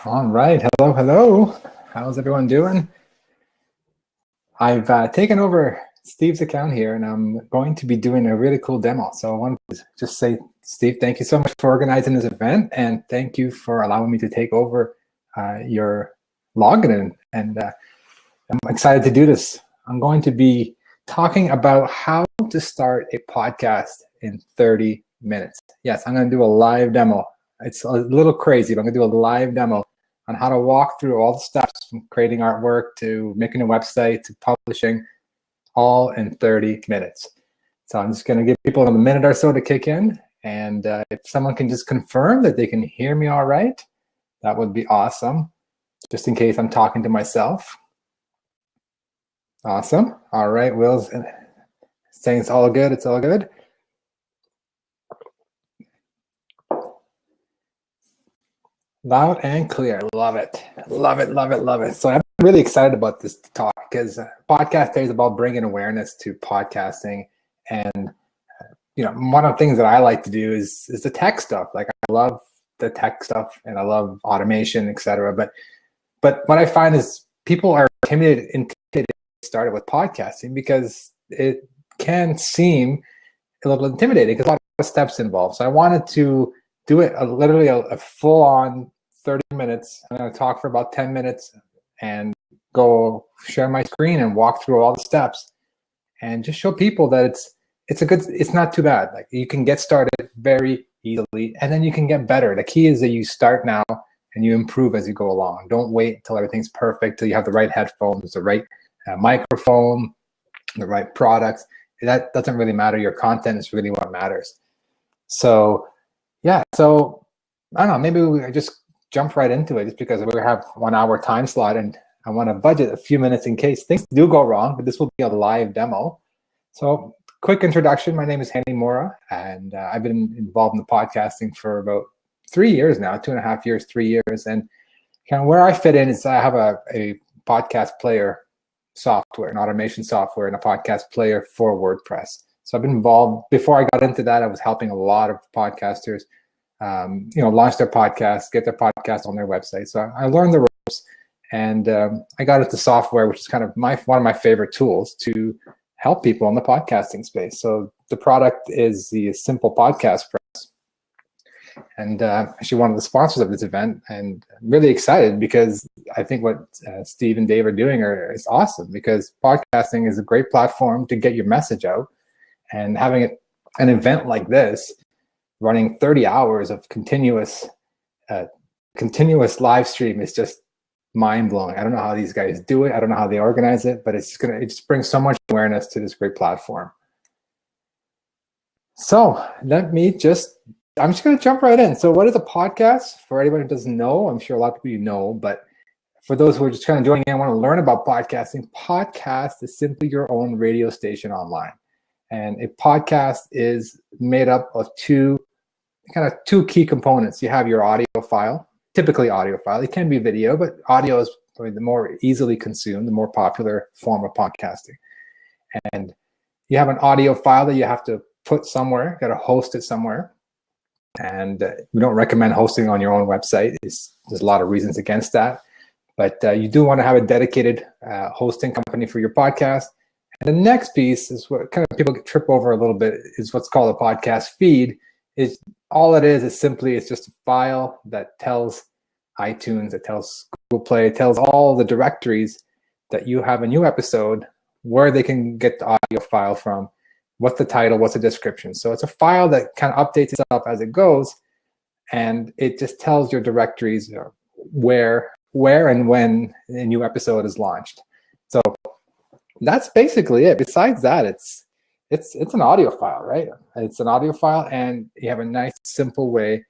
All right. Hello, hello. How's everyone doing? I've taken over Steve's account here, and I'm going to be doing a really cool demo. So I want to just say, Steve, thank you so much for organizing this event, and thank you for allowing me to take over your login. And I'm excited to do this. I'm going to be talking about how to start a podcast in 30 minutes. Yes, I'm going to do a live demo. It's a little crazy, but I'm going to do a live demo on how to walk through all the steps from creating artwork to making a website to publishing, all in 30 minutes. So I'm just going to give people a minute or so to kick in. And if someone can just confirm that they can hear me all right, that would be awesome, just in case I'm talking to myself. Awesome. All right, Will's saying it's all good. It's all good. Loud and clear. Love it. Love it, love it, love it. So I'm really excited about this talk because podcast day is about bringing awareness to podcasting. And, one of the things that I like to do is the tech stuff. Like I love the tech stuff and I love automation, et cetera. But what I find is people are intimidated to start with podcasting because it can seem a little intimidating because a lot of steps involved. So I wanted to do it literally a full-on 30 minutes. I'm going to talk for about 10 minutes and go share my screen and walk through all the steps and just show people that it's not too bad. Like you can get started very easily and then you can get better. The key is that you start now and you improve as you go along. Don't wait until everything's perfect, till you have the right headphones, the right microphone, the right products. That doesn't really matter. Your content is really what matters. So yeah, so I don't know, maybe we just jump right into it just because we have 1 hour time slot and I want to budget a few minutes in case things do go wrong, but this will be a live demo. So quick introduction, my name is Hani Mourra, and I've been involved in the podcasting for about 3 years now, 2.5 years, 3 years. And kind of where I fit in is I have a podcast player software, an automation software and a podcast player for WordPress. So I've been involved. Before I got into that, I was helping a lot of podcasters, launch their podcasts, get their podcast on their website. So I learned the ropes, and I got into software, which is kind of one of my favorite tools to help people in the podcasting space. So the product is the Simple Podcast Press, and actually one of the sponsors of this event. And I'm really excited because I think what Steve and Dave are doing is awesome, because podcasting is a great platform to get your message out. And having an event like this, running 30 hours of continuous live stream is just mind-blowing. I don't know how these guys do it. I don't know how they organize it, but it just brings so much awareness to this great platform. So I'm just going to jump right in. So what is a podcast? For anybody who doesn't know, I'm sure a lot of people know, but for those who are just kind of joining in and want to learn about podcasting, podcast is simply your own radio station online. And a podcast is made up of two key components. You have your audio file, typically audio file. It can be video, but audio is probably the more easily consumed, the more popular form of podcasting. And you have an audio file that you have to put somewhere, got to host it somewhere. And we don't recommend hosting on your own website. There's a lot of reasons against that. But you do want to have a dedicated hosting company for your podcast. And the next piece is what kind of people trip over a little bit, is what's called a podcast feed. Is all it is simply it's just a file that tells iTunes, it tells Google Play, it tells all the directories that you have a new episode, where they can get the audio file from, what's the title, what's the description. So it's a file that kind of updates itself as it goes, and it just tells your directories where and when a new episode is launched. So that's basically it. Besides that, it's an audio file, right? It's an audio file, and you have a nice, simple way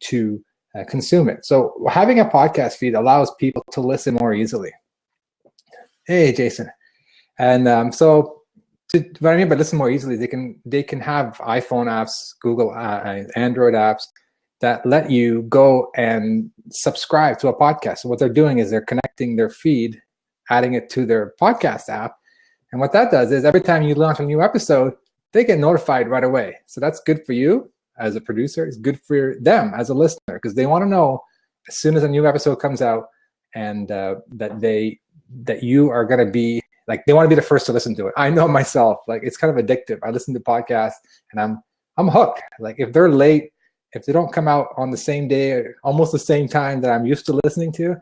to consume it. So having a podcast feed allows people to listen more easily. Hey, Jason. And so what I mean by listen more easily, they can have iPhone apps, Google, Android apps that let you go and subscribe to a podcast. So what they're doing is they're connecting their feed, adding it to their podcast app. And what that does is every time you launch a new episode, they get notified right away. So that's good for you as a producer. It's good for them as a listener, because they want to know as soon as a new episode comes out, and that you are going to be like, they want to be the first to listen to it. I know myself, like, it's kind of addictive. I listen to podcasts and I'm hooked. Like, if they're late, if they don't come out on the same day or almost the same time that I'm used to listening to,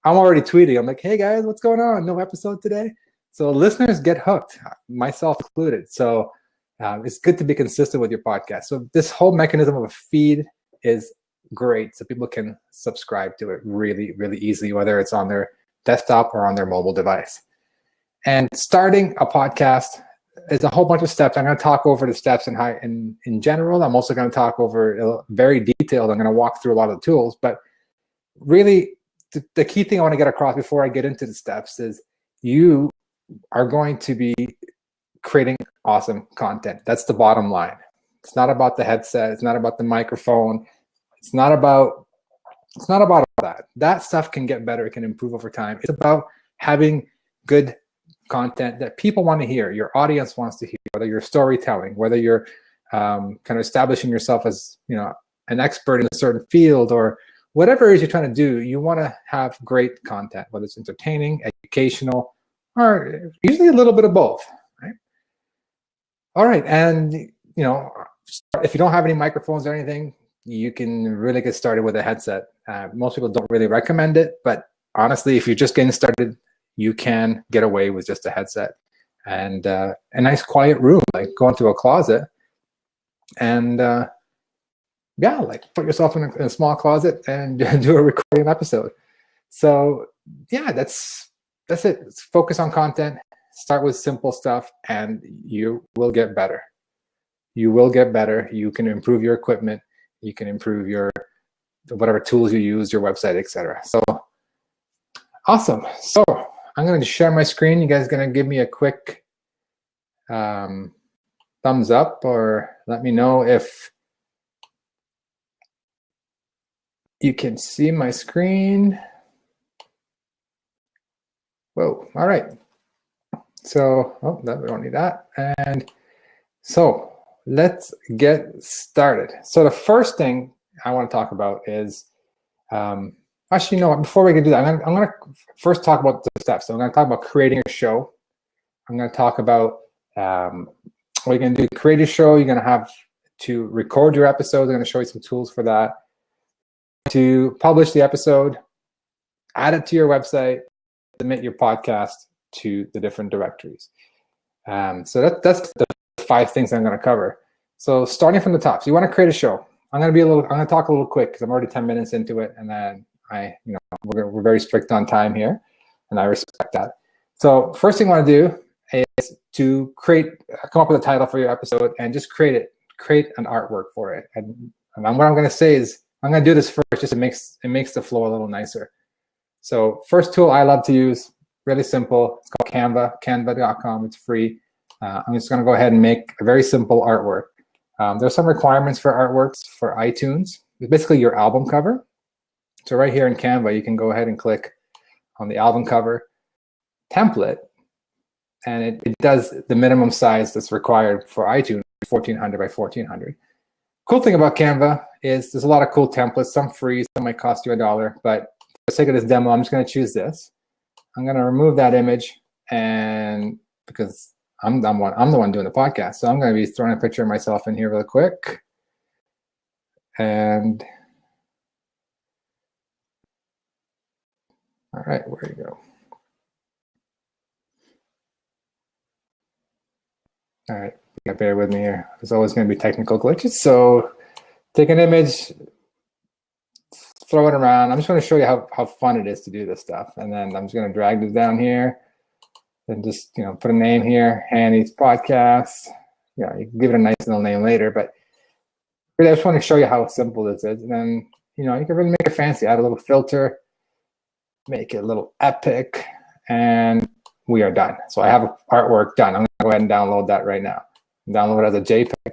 I'm already tweeting. I'm like, hey guys, what's going on? No episode today. So listeners get hooked, myself included. So it's good to be consistent with your podcast. So this whole mechanism of a feed is great, so people can subscribe to it really, really easily, whether it's on their desktop or on their mobile device. And starting a podcast is a whole bunch of steps. I'm going to talk over the steps in general. I'm also going to talk over very detailed. I'm going to walk through a lot of the tools, but really the key thing I want to get across before I get into the steps is you are going to be creating awesome content. That's the bottom line. It's not about the headset. It's not about the microphone. It's not about all that. That stuff can get better. It can improve over time. It's about having good content that people want to hear, your audience wants to hear, whether you're storytelling, whether you're kind of establishing yourself as, you know, an expert in a certain field, or whatever it is you're trying to do. You want to have great content, whether it's entertaining, educational, or usually a little bit of both, right? All right, and you know, if you don't have any microphones or anything, you can really get started with a headset. Most people don't really recommend it, but honestly, if you're just getting started, you can get away with just a headset and a nice quiet room, like go into a closet and yeah, like put yourself in a small closet and do a recording episode. So yeah, that's it. Let's focus on content, start with simple stuff, and you will get better. You will get better. You can improve your equipment. You can improve your whatever tools you use, your website, etc. So awesome. So I'm going to share my screen. You guys going to give me a quick thumbs up, or let me know if you can see my screen. Whoa, all right. So, oh, we don't need that. And so let's get started. So the first thing I want to talk about is, actually, you know what, before we can do that, I'm going to first talk about the steps. So I'm going to talk about creating a show. I'm going to talk about what you're going to do to create a show. You're going to have to record your episodes. I'm going to show you some tools for that. To publish the episode, add it to your website, submit your podcast to the different directories. So that's the 5 things I'm going to cover. So starting from the top, so you want to create a show. I'm going to talk a little quick because I'm already 10 minutes into it, and then we're very strict on time here, and I respect that. So first thing you want to do is to come up with a title for your episode and just create an artwork for it. And what I'm going to say is, I'm going to do this first, just it makes the flow a little nicer. So first tool I love to use, really simple. It's called Canva, canva.com. It's free. I'm just going to go ahead and make a very simple artwork. There's some requirements for artworks for iTunes. It's basically your album cover. So right here in Canva, you can go ahead and click on the album cover template, and it does the minimum size that's required for iTunes, 1400 by 1400. Cool thing about Canva is there's a lot of cool templates, some free, some might cost you $1, but for the sake of this demo, I'm just going to choose this. I'm going to remove that image, and because I'm the one doing the podcast, so I'm going to be throwing a picture of myself in here real quick. And all right, where you go? All right, bear with me here. There's always going to be technical glitches. So take an image, throw it around. I'm just going to show you how fun it is to do this stuff. And then I'm just going to drag this down here and just, put a name here, Hani's podcast. You can give it a nice little name later, but really I just want to show you how simple this is. And then, you can really make it fancy, add a little filter, make it a little epic, and we are done. So I have artwork done. I'm going to go ahead and download that right now. Download it as a JPEG.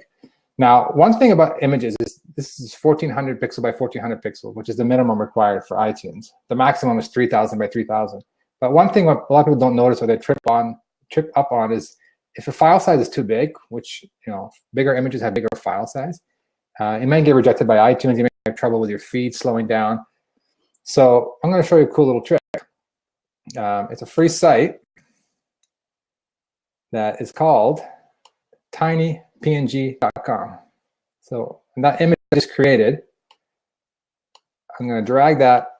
Now, one thing about images is this is 1400 pixel by 1400 pixel, which is the minimum required for iTunes. The maximum is 3000 by 3000. But one thing what a lot of people don't notice, or they trip up on, is if a file size is too big, which bigger images have bigger file size, it might get rejected by iTunes. You may have trouble with your feed slowing down. So I'm going to show you a cool little trick. It's a free site that is called tinypng.com. So that image I just created, I'm going to drag that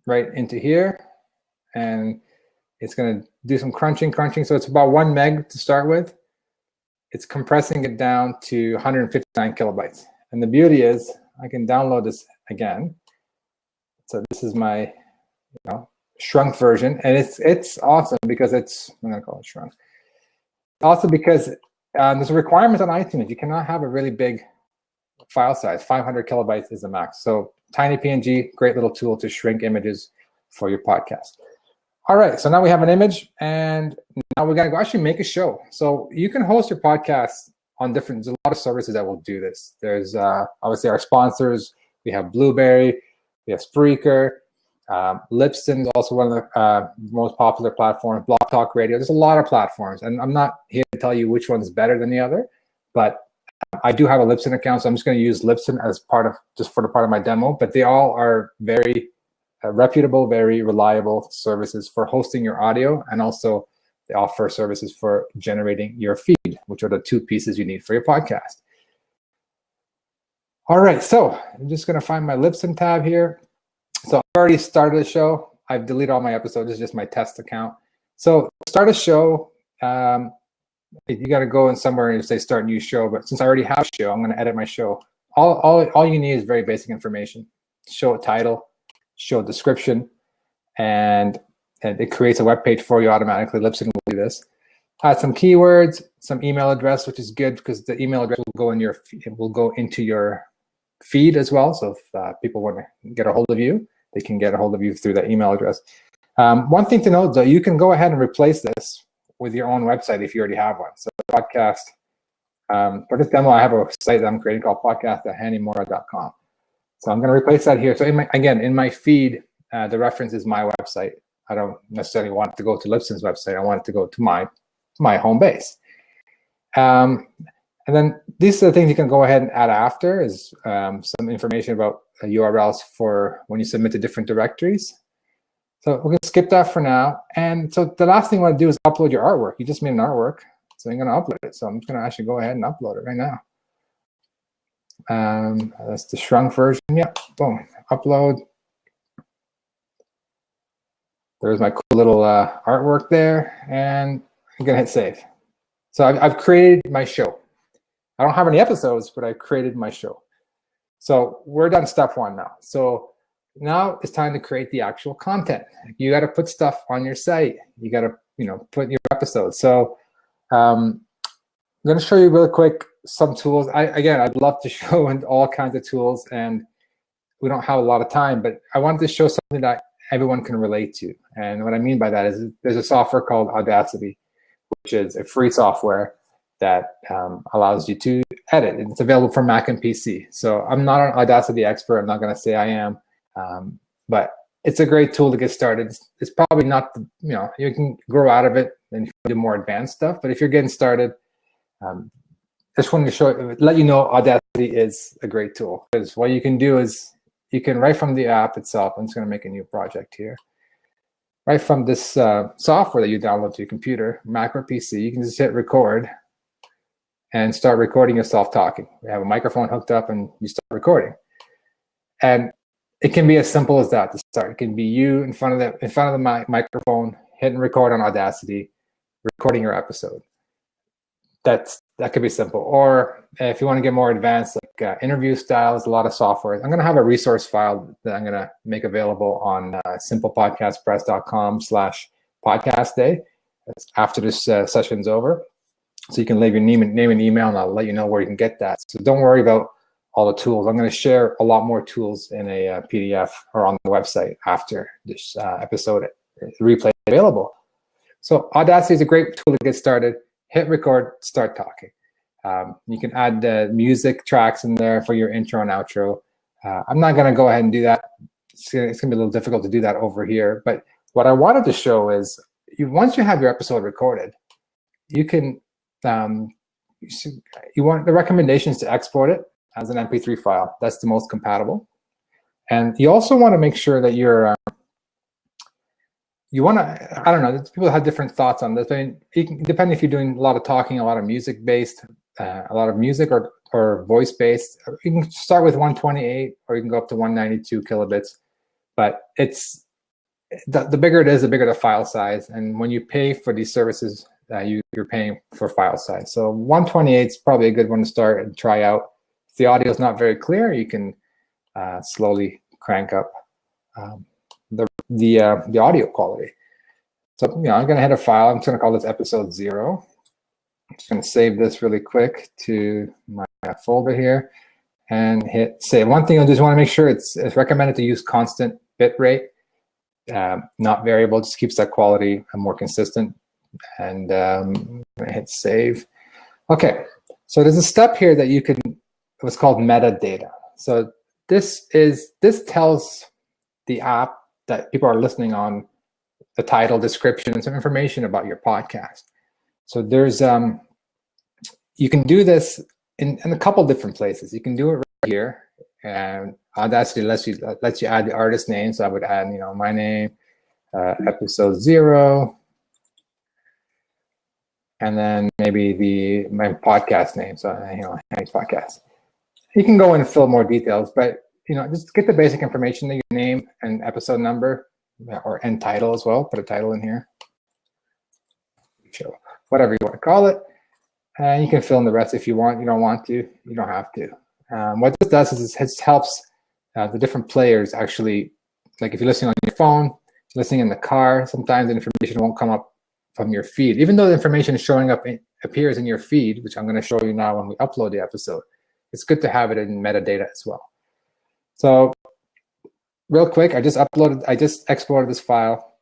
right into here, and it's going to do some crunching. So it's about 1 meg to start with. It's compressing it down to 159 kilobytes. And the beauty is I can download this again. So this is my shrunk version, and it's awesome because I'm going to call it shrunk. Also because there's a requirement on iTunes. You cannot have a really big file size. 500 kilobytes is the max. So TinyPNG, great little tool to shrink images for your podcast. All right, so now we have an image, and now we're gonna go actually make a show. So you can host your podcast on there's a lot of services that will do this. There's obviously our sponsors. We have Blueberry, we have Spreaker, Libsyn is also one of the most popular platforms, Blog Talk Radio. There's a lot of platforms, and I'm not here to tell you which one's better than the other, but I do have a Libsyn account, so I'm just going to use Libsyn as just for the part of my demo, but they all are very reputable, very reliable services for hosting your audio, and also they offer services for generating your feed, which are the two pieces you need for your podcast. All right, so I'm just going to find my Libsyn tab here. So I've already started a show. I've deleted all my episodes. This is just my test account. So start a show. You got to go in somewhere and say start new show. But since I already have a show, I'm going to edit my show. All you need is very basic information. Show title, show description, and it creates a web page for you automatically. Libsyn will do this. Add some keywords, some email address, which is good because the email address will go into your feed as well. So if people want to get a hold of you, they can get a hold of you through that email address. One thing to note, though, you can go ahead and replace this with your own website if you already have one. So podcast, for this demo, I have a site that I'm creating called podcast.hanimourra.com. So I'm going to replace that here. So in my feed, the reference is my website. I don't necessarily want it to go to Libsyn's website. I want it to go to my home base. And then these are the things you can go ahead and add after is some information about URLs for when you submit to different directories. So we're going to skip that for now. And so the last thing you want to do is upload your artwork. You just made an artwork, so you're going to upload it. So I'm just going to actually go ahead and upload it right now. That's the shrunk version. Yeah, boom, upload. There's my cool little artwork there, and I'm going to hit save. So I've created my show. I don't have any episodes, but I've created my show. So we're done step one now. So now it's time to create the actual content. You got to put stuff on your site. You got to, put your episodes. So I'm going to show you really quick some tools. I'd love to show all kinds of tools, and we don't have a lot of time, but I wanted to show something that everyone can relate to. And what I mean by that is there's a software called Audacity, which is a free software that allows you to edit. It's available for Mac and PC. So I'm not an Audacity expert. I'm not going to say I am, but it's a great tool to get started. It's probably not, you can grow out of it and do more advanced stuff. But if you're getting started, I just wanted to let you know Audacity is a great tool, because what you can do is you can, right from the app itself, I'm just going to make a new project here. Right from this software that you download to your computer, Mac or PC, you can just hit record and start recording yourself talking. You have a microphone hooked up and you start recording. And it can be as simple as that to start. It can be you in front of the microphone, hitting record on Audacity, recording your episode. That could be simple. Or if you want to get more advanced, like interview styles, a lot of software. I'm going to have a resource file that I'm going to make available on simplepodcastpress.com/podcast day. That's after this session's over. So you can leave your name and email, and I'll let you know where you can get that. So don't worry about all the tools. I'm going to share a lot more tools in a PDF or on the website after this episode replay available. So Audacity is a great tool to get started. Hit record, start talking. You can add music tracks in there for your intro and outro. I'm not going to go ahead and do that. It's going to be a little difficult to do that over here. But what I wanted to show is once you have your episode recorded, you can, you want the recommendations to export it as an MP3 file. That's the most compatible. And you also want to make sure that you want to, I don't know, people have different thoughts on this. I mean, depending if you're doing a lot of talking, a lot of music-based, a lot of music or voice-based, you can start with 128 or you can go up to 192 kilobits. But it's the bigger it is, the bigger the file size. And when you pay for these services, you're paying for file size. So 128 is probably a good one to start and try out. If the audio is not very clear, you can slowly crank up the audio quality. So I'm going to hit a file. I'm just going to call this episode 0. I'm just going to save this really quick to my folder here and hit save. One thing I just want to make sure it's recommended to use constant bit rate, not variable. Just keeps that quality more consistent. And I'm going to hit save. Okay, so there's a step here that you can, what's called metadata. So this tells the app that people are listening on the title, description, and some information about your podcast. So there's you can do this in a couple different places. You can do it right here, and Audacity lets you add the artist name. So I would add, my name, episode 0, and then maybe my podcast name. So Hani's podcast. You can go in and fill more details, but just get the basic information, your name and episode number, and title as well. Put a title in here. Show whatever you want to call it. And you can fill in the rest if you want. You don't want to, you don't have to. What this does is it helps the different players actually, like if you're listening on your phone, listening in the car, sometimes the information won't come up from your feed. Even though the information is showing up, appears in your feed, which I'm going to show you now when we upload the episode. It's good to have it in metadata as well. So real quick, I just exported this file,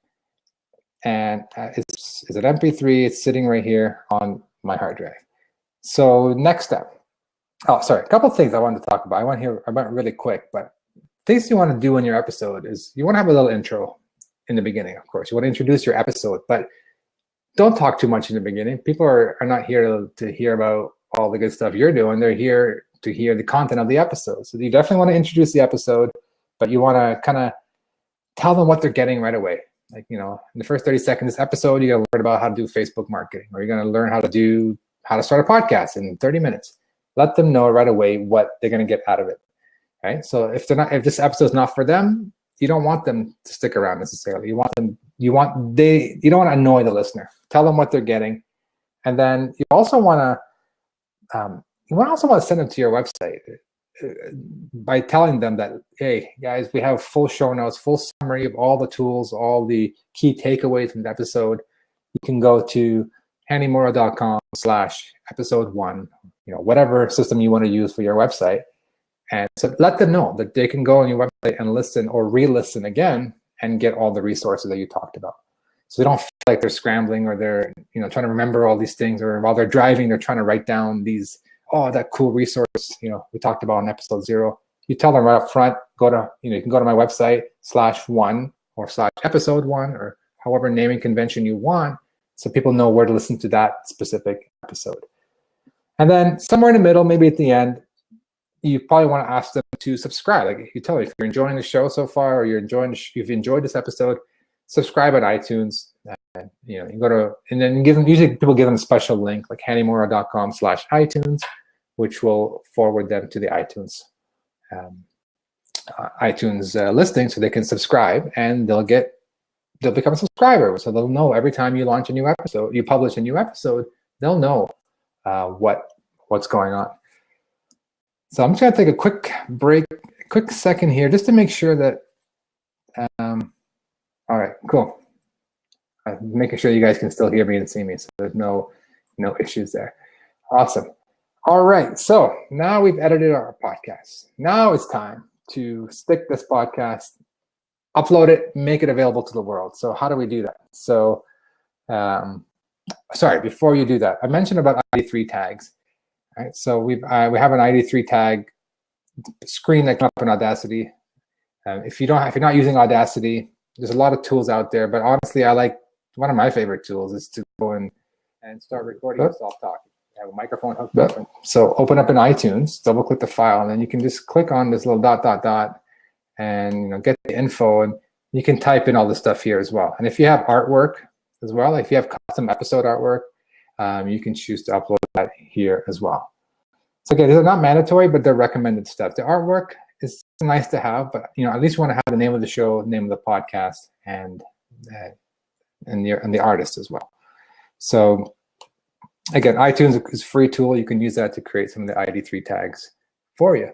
and it's an MP3. It's sitting right here on my hard drive. So next step. Oh, sorry, a couple of things I wanted to talk about. I went really quick, but things you want to do in your episode is you want to have a little intro in the beginning, of course. You want to introduce your episode, but don't talk too much in the beginning. People are not here to hear about all the good stuff you're doing. They're here to hear the content of the episode. So you definitely want to introduce the episode, but you want to kind of tell them what they're getting right away. Like, in the first 30 seconds of this episode, you're going to learn about how to do Facebook marketing, or you're going to learn how to start a podcast in 30 minutes. Let them know right away what they're going to get out of it. Right? So if this episode's not for them, you don't want them to stick around necessarily. You don't want to annoy the listener. Tell them what they're getting. And then you also want to send them to your website by telling them that, hey, guys, we have full show notes, full summary of all the tools, all the key takeaways from the episode. You can go to hanimourra.com/episode1, whatever system you want to use for your website. And so let them know that they can go on your website and listen or re-listen again and get all the resources that you talked about. So they don't feel like they're scrambling or they're trying to remember all these things, or while they're driving, they're trying to write down these, that cool resource we talked about in episode 0. You tell them right up front, you can go to my website /1 or /episode1 or however naming convention you want, so people know where to listen to that specific episode. And then somewhere in the middle, maybe at the end, you probably want to ask them to subscribe. Like you tell them if you're enjoying the show so far, or you've enjoyed this episode, subscribe on iTunes. And, you go to, and then usually people give them a special link like hanimourra.com/iTunes, which will forward them to the iTunes listing, so they can subscribe, and they'll become a subscriber. So they'll know every time you launch a new episode, you publish a new episode, they'll know what's going on. So I'm just going to take a quick break, a quick second here, just to make sure that, all right, cool. Making sure you guys can still hear me and see me, so there's no issues there. Awesome. All right, so now we've edited our podcast. Now it's time to stick this podcast, upload it, make it available to the world. So how do we do that? So, sorry, before you do that, I mentioned about ID3 tags. Right, so we have an ID3 tag screen that comes up in Audacity. If you're not using Audacity, there's a lot of tools out there, but honestly, one of my favorite tools is to go and start recording yourself talking. You have a microphone hooked up. So open up in iTunes, double click the file, and then you can just click on this little ... and get the info, and you can type in all the stuff here as well. And if you have artwork as well, like if you have custom episode artwork, you can choose to upload that here as well. So again, these are not mandatory, but they're recommended stuff. The artwork is nice to have, but at least you want to have the name of the show, name of the podcast, and the artist as well. So again, iTunes is a free tool. You can use that to create some of the ID3 tags for you.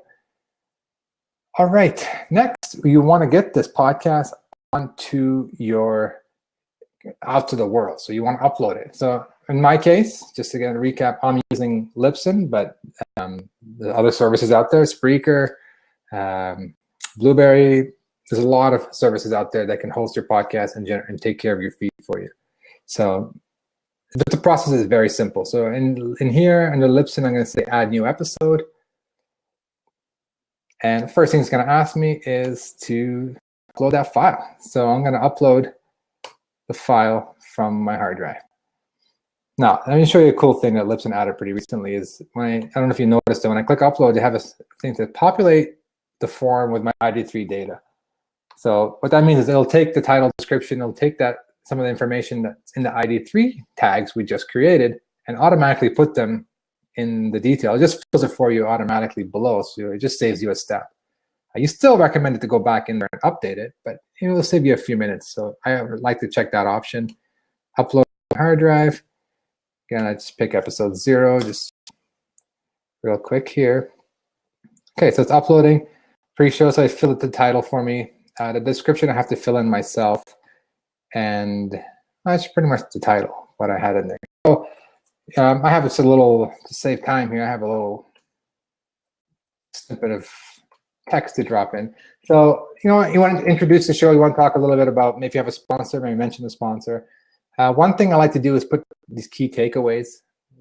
All right, next, you want to get this podcast out to the world. So you want to upload it. So in my case, just again, recap, I'm using Libsyn, but the other services out there, Spreaker, Blueberry, there's a lot of services out there that can host your podcast and take care of your feed for you. So but the process is very simple. So in here, under Libsyn, I'm going to say add new episode. And the first thing it's going to ask me is to upload that file. So I'm going to upload the file from my hard drive. Now, let me show you a cool thing that Libsyn added pretty recently is I don't know if you noticed that when I click upload, they have a thing to populate the form with my ID3 data. So what that means is it'll take the title description, it'll take some of the information that's in the ID3 tags we just created and automatically put them in the detail. It just fills it for you automatically below, so it just saves you a step. You still recommend it to go back in there and update it, but it'll save you a few minutes. So I would like to check that option. Upload hard drive. Again, I just pick episode 0, just real quick here. Okay, so it's uploading pre-show, so I fill it the title for me. The description I have to fill in myself, and that's pretty much the title, what I had in there. So I have just a little, to save time here, I have a little snippet of text to drop in. So you want to introduce the show, you want to talk a little bit about, maybe you have a sponsor, maybe mention the sponsor. One thing I like to do is put these key takeaways,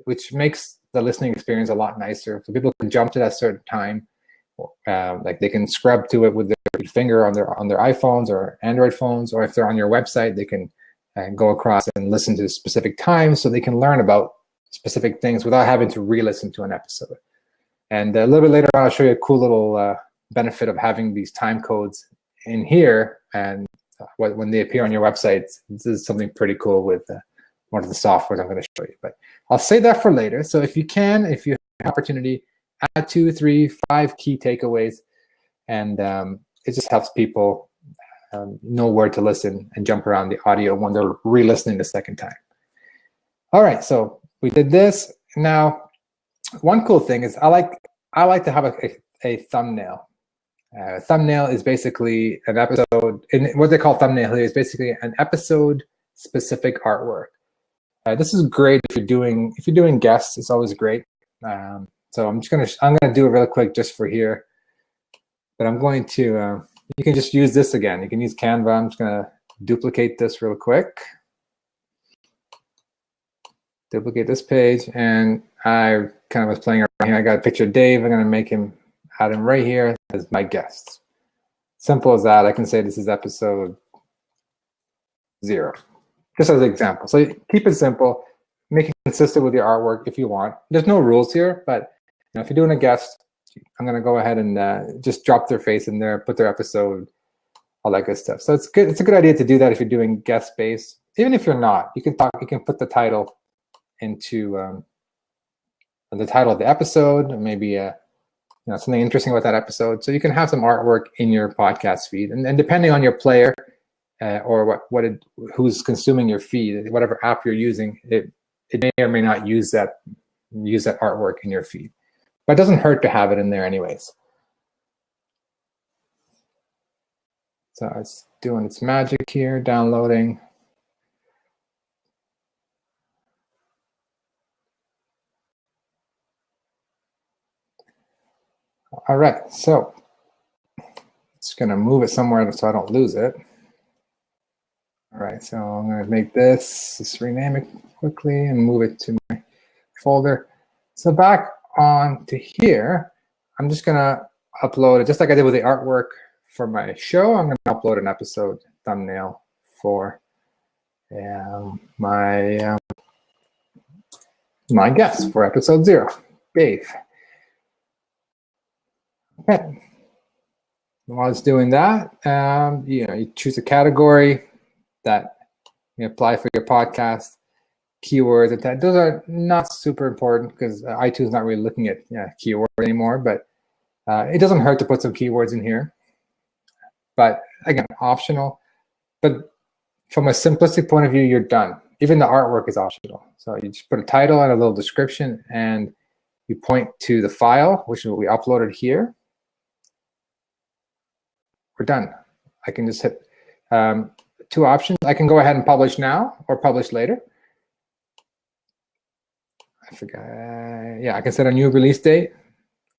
which makes the listening experience a lot nicer. So people can jump to that certain time, like they can scrub to it with their finger on their iPhones or Android phones, or if they're on your website, they can go across and listen to specific times, so they can learn about specific things without having to re-listen to an episode. And a little bit later on, I'll show you a cool little benefit of having these time codes in here, and when they appear on your website, this is something pretty cool with one of the softwares I'm going to show you. But I'll save that for later. So if you have an opportunity, add 2, 3, 5 key takeaways, and it just helps people know where to listen and jump around the audio when they're re-listening the second time. All right, so we did this. Now, one cool thing is I like to have a thumbnail. Thumbnail is basically an episode, and what they call thumbnail here is basically an episode-specific artwork. This is great if you're doing guests. It's always great. So I'm gonna do it real quick just for here. But I'm going to. You can just use this again. You can use Canva. I'm just gonna duplicate this real quick. Duplicate this page, and I kind of was playing around here. I got a picture of Dave. I'm gonna add him right here as my guest. Simple as that. I can say this is episode 0, just as an example. So keep it simple. Make it consistent with your artwork if you want. There's no rules here, but if you're doing a guest, I'm going to go ahead and just drop their face in there, put their episode, all that good stuff. So it's good. It's a good idea to do that if you're doing guest based. Even if you're not, you can put the title into the title of the episode, or maybe something interesting about that episode. So you can have some artwork in your podcast feed, and depending on your player or who's consuming your feed, whatever app you're using, it may or may not use that artwork in your feed. But it doesn't hurt to have it in there anyways. So it's doing its magic here, downloading. All right, so it's gonna move it somewhere so I don't lose it. All right, so I'm gonna make just rename it quickly and move it to my folder. So back on to here, I'm just gonna upload it, just like I did with the artwork for my show. I'm gonna upload an episode thumbnail for my guest for episode 0, Dave. Okay. while it's doing that, you choose a category that you apply for your podcast, keywords, and that. Those are not super important because iTunes is not really looking at keywords anymore, but it doesn't hurt to put some keywords in here. But again, optional. But from a simplistic point of view, you're done. Even the artwork is optional. So you just put a title and a little description, and you point to the file, which we uploaded here. We're done. I can just hit two options. I can go ahead and publish now or publish later. I forgot. Yeah, I can set a new release date.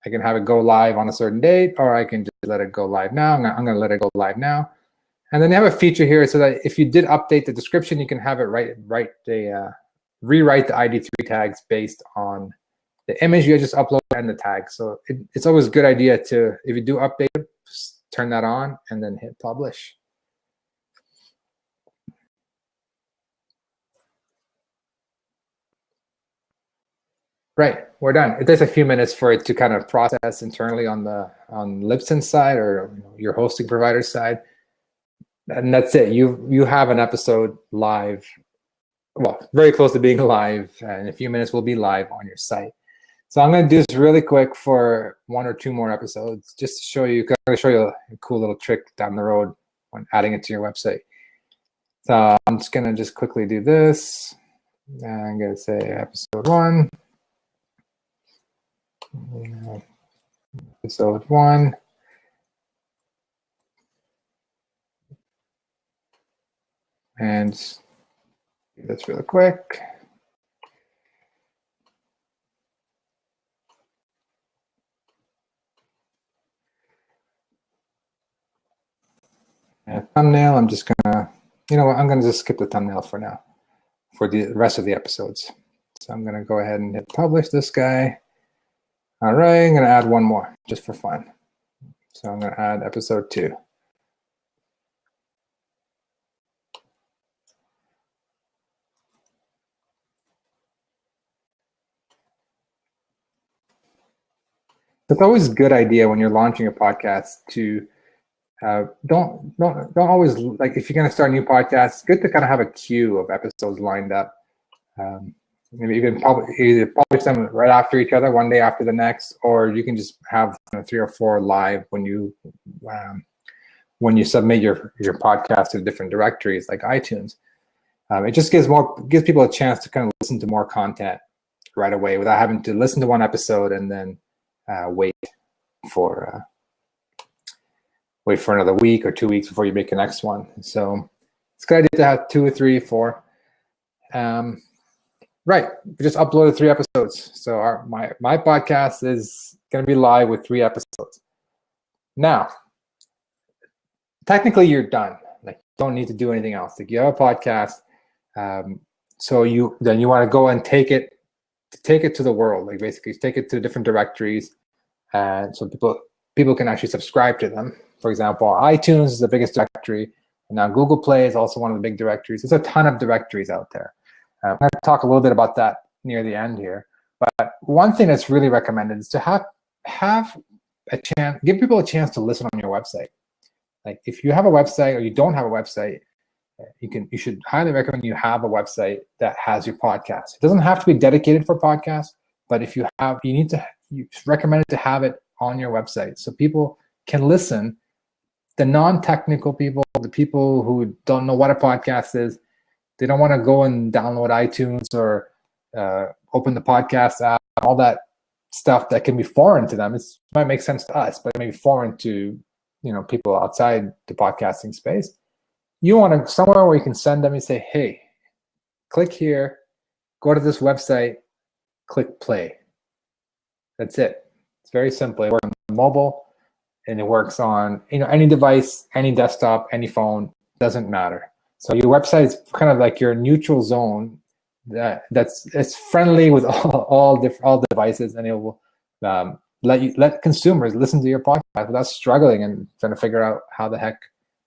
I can have it go live on a certain date, or I can just let it go live now. I'm going to let it go live now. And then they have a feature here so that if you did update the description, you can have it rewrite the ID3 tags based on the image you just uploaded and the tags. So it's always a good idea to, if you do update it, turn that on and then hit publish. Right, we're done. It takes a few minutes for it to kind of process internally on Libsyn's side or your hosting provider's side. And that's it. You have an episode live, well, very close to being live. In a few minutes, we'll be live on your site. So I'm going to do this really quick for 1 or 2 more episodes, just to show you. I'm going to show you a cool little trick down the road when adding it to your website. So I'm just going to quickly do this. I'm going to say episode 1. Episode 1. And do this really quick. And thumbnail, I'm just gonna, I'm gonna just skip the thumbnail for now, for the rest of the episodes. So I'm gonna go ahead and hit publish this guy. All right, I'm gonna add one more just for fun. So I'm gonna add episode 2. It's always a good idea when you're launching a podcast to don't always, like, if you're going to start a new podcast, it's good to kind of have a queue of episodes lined up. Maybe you can either publish them right after each other, one day after the next, or you can just have 3 or 4 live when you submit your podcast to different directories like iTunes. It just gives people a chance to kind of listen to more content right away without having to listen to one episode and then wait for another week or 2 weeks before you make the next one. So it's a good idea to have 2 or 3 or 4. Right, we just uploaded 3 episodes. So my podcast is going to be live with 3 episodes. Now, technically you're done. Like, you don't need to do anything else. Like, you have a podcast, so you want to go and take it to the world. Like, basically take it to different directories, and so people can actually subscribe to them. For example, iTunes is the biggest directory, and now Google Play is also one of the big directories. There's a ton of directories out there. I'm going to talk a little bit about that near the end here. But one thing that's really recommended is to have a chance, give people a chance to listen on your website. Like, if you have a website or you don't have a website, you should highly recommend you have a website that has your podcast. It doesn't have to be dedicated for podcasts, but if you have, you recommend it to have it on your website so people can listen. The non-technical people, the people who don't know what a podcast is, they don't want to go and download iTunes or open the podcast app, all that stuff that can be foreign to them. It might make sense to us, but it may be foreign to people outside the podcasting space. You want to somewhere where you can send them and say, hey, click here, go to this website, click play. That's it. It's very simple. It works on mobile, and it works on any device, any desktop, any phone, doesn't matter. So your website is kind of like your neutral zone it's friendly with all devices, and it will let consumers listen to your podcast without struggling and trying to figure out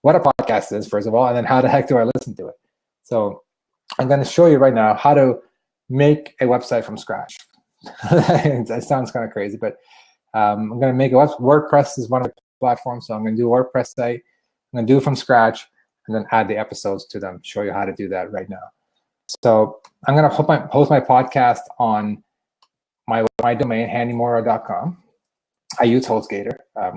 what a podcast is, first of all, and then how the heck do I listen to it. So I'm going to show you right now how to make a website from scratch. That sounds kind of crazy, but I'm going to make WordPress is one of the platform. So I'm going to do a WordPress site. I'm going to do it from scratch and then add the episodes to them, show you how to do that right now. So I'm going to post my podcast on my domain, handymourra.com. I use HostGator. A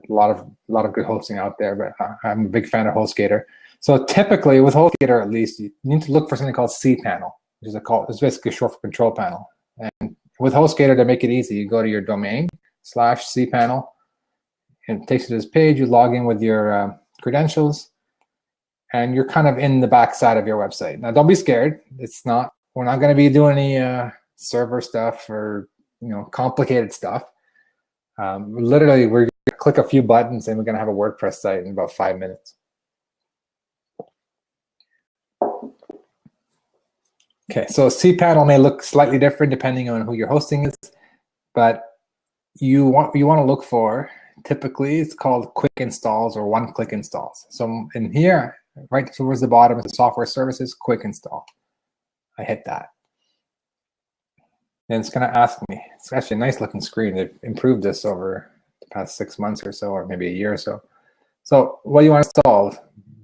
lot of good hosting out there, but I'm a big fan of HostGator. So typically with HostGator, at least, you need to look for something called cPanel, which is it's basically short for control panel. And with HostGator, to make it easy, you go to your domain /cPanel, and it takes you to this page. You log in with your credentials, and you're kind of in the backside of your website. Now, don't be scared. We're not going to be doing any server stuff or complicated stuff. Literally, we're going to click a few buttons, and we're going to have a WordPress site in about 5 minutes. Okay, so cPanel may look slightly different depending on who your hosting is, but you want to look for, typically it's called quick installs or one-click installs. So in here, right towards the bottom is the software services, quick install. I hit that. Then it's going to ask me. It's actually a nice looking screen. They've improved this over the past 6 months or so, or maybe a year or so. So what do you want to install?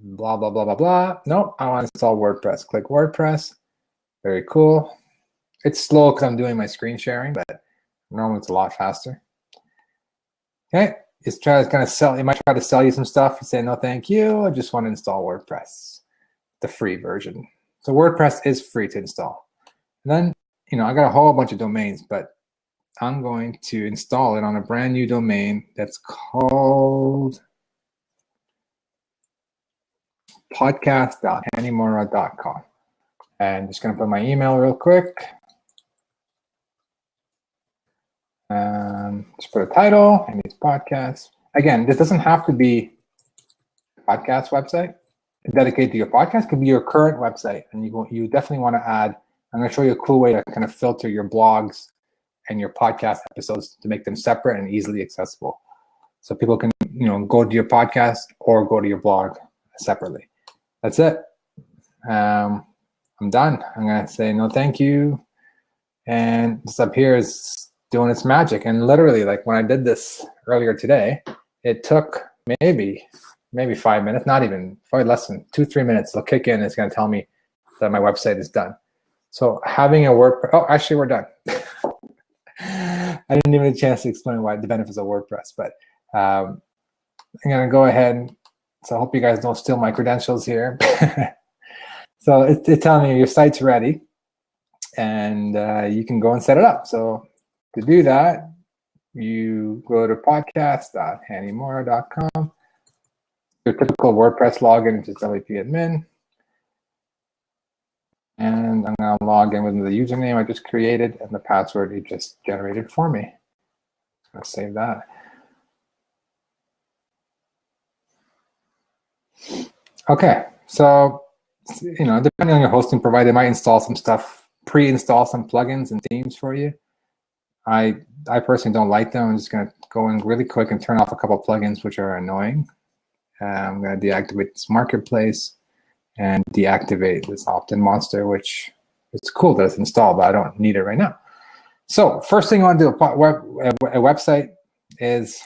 Blah, blah, blah, blah, blah. Nope, I want to install WordPress. Click WordPress. Very cool. It's slow because I'm doing my screen sharing, but normally it's a lot faster. Okay, it might try to sell you some stuff. You say, no, thank you. I just want to install WordPress, the free version. So WordPress is free to install. And then, I got a whole bunch of domains, but I'm going to install it on a brand new domain that's called podcast.handymourra.com. And just going to put my email real quick. Just put a title, Handy's podcast. Again, this doesn't have to be a podcast website. Dedicated to your podcast. It could be your current website. And you definitely want to add, I'm going to show you a cool way to kind of filter your blogs and your podcast episodes to make them separate and easily accessible. So people can, go to your podcast or go to your blog separately. That's it. I'm done. I'm going to say no thank you. And this up here is doing its magic. And literally, like when I did this earlier today, it took maybe 5 minutes, not even, probably less than 2-3 minutes. It'll kick in and it's going to tell me that my website is done. So having a WordPress, oh, actually we're done. I didn't even have a chance to explain why the benefits of WordPress, but I'm going to go ahead. So I hope you guys don't steal my credentials here. So it's telling me your site's ready, and you can go and set it up. So to do that, you go to podcast.handymourra.com. Your typical WordPress login, which is WP admin. And I'm going to log in with the username I just created and the password it just generated for me. I'm going to save that. Okay, so depending on your hosting provider, they might install some stuff, pre-install some plugins and themes for you. I personally don't like them. I'm just going to go in really quick and turn off a couple plugins which are annoying. I'm going to deactivate this marketplace and deactivate this opt-in monster, which it's cool that it's installed, but I don't need it right now. So first thing you want to do a website is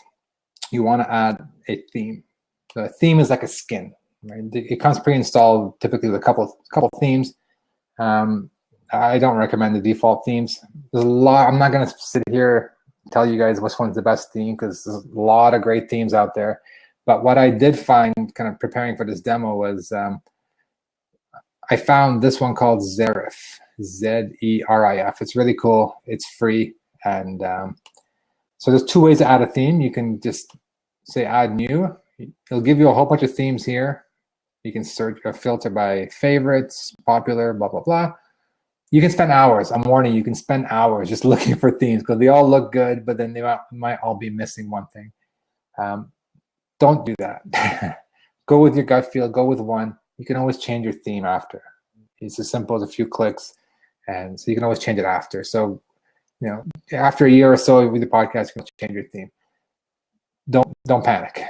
you want to add a theme. The theme is like a skin. Right? It comes pre-installed, typically with a couple themes. I don't recommend the default themes. There's a lot. I'm not going to sit here and tell you guys which one's the best theme because there's a lot of great themes out there. But what I did find, kind of preparing for this demo, was I found this one called Zerif, Z-E-R-I-F. It's really cool. It's free, and so there's two ways to add a theme. You can just say add new. It'll give you a whole bunch of themes here. You can search a filter by favorites, popular, blah, blah, blah. You can spend hours. I'm warning you, you can spend hours just looking for themes because they all look good, but then they might all be missing one thing. Don't do that. Go with your gut feel. Go with one. You can always change your theme after. It's as simple as a few clicks, and so you can always change it after. So, after a year or so with the podcast, you can change your theme. Don't panic.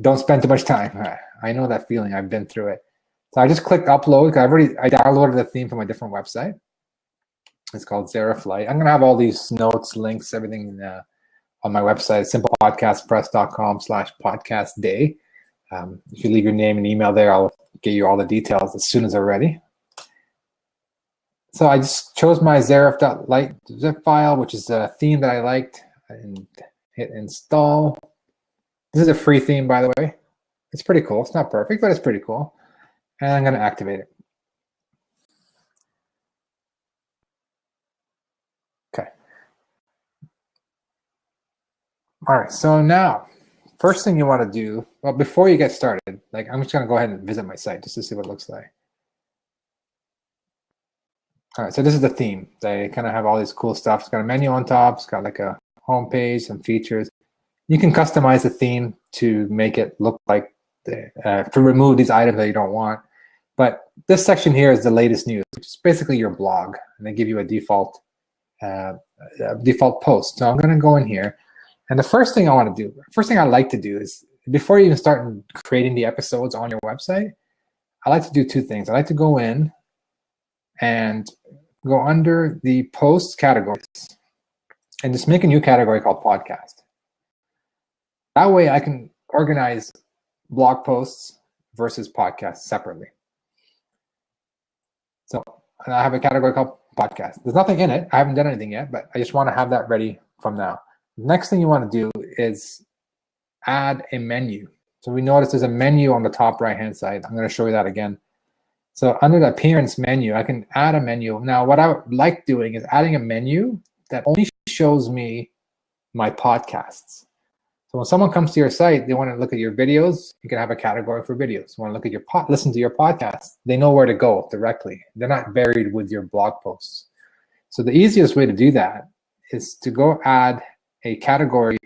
Don't spend too much time. I know that feeling. I've been through it. So I just clicked upload because I downloaded the theme from a different website. It's called Zerif Lite. I'm gonna have all these notes, links, everything on my website, simplepodcastpress.com/podcastday. If you leave your name and email there, I'll get you all the details as soon as they're ready. So I just chose my serif.lite zip file, which is a theme that I liked, and hit install. This is a free theme, by the way. It's pretty cool. It's not perfect, but it's pretty cool. And I'm going to activate it. Okay. All right, so now, first thing you want to do, well, before you get started, like I'm just going to go ahead and visit my site just to see what it looks like. All right, so this is the theme. They kind of have all these cool stuff. It's got a menu on top. It's got like a home page, some features. You can customize the theme to make it look like, to remove these items that you don't want. But this section here is the latest news, which is basically your blog. And they give you a default post. So I'm going to go in here. And the first thing I want to do, first thing I like to do is, before you even start creating the episodes on your website, I like to do two things. I like to go in and go under the post categories and just make a new category called podcast. That way I can organize blog posts versus podcasts separately. So I have a category called podcast. There's nothing in it. I haven't done anything yet, but I just want to have that ready from now. Next thing you want to do is add a menu. So we notice there's a menu on the top right-hand side. I'm going to show you that again. So under the appearance menu, I can add a menu. Now, what I like doing is adding a menu that only shows me my podcasts. So when someone comes to your site, they want to look at your videos, you can have a category for videos. You want to look at your listen to your podcast, they know where to go directly. They're not buried with your blog posts. So the easiest way to do that is to go add a category,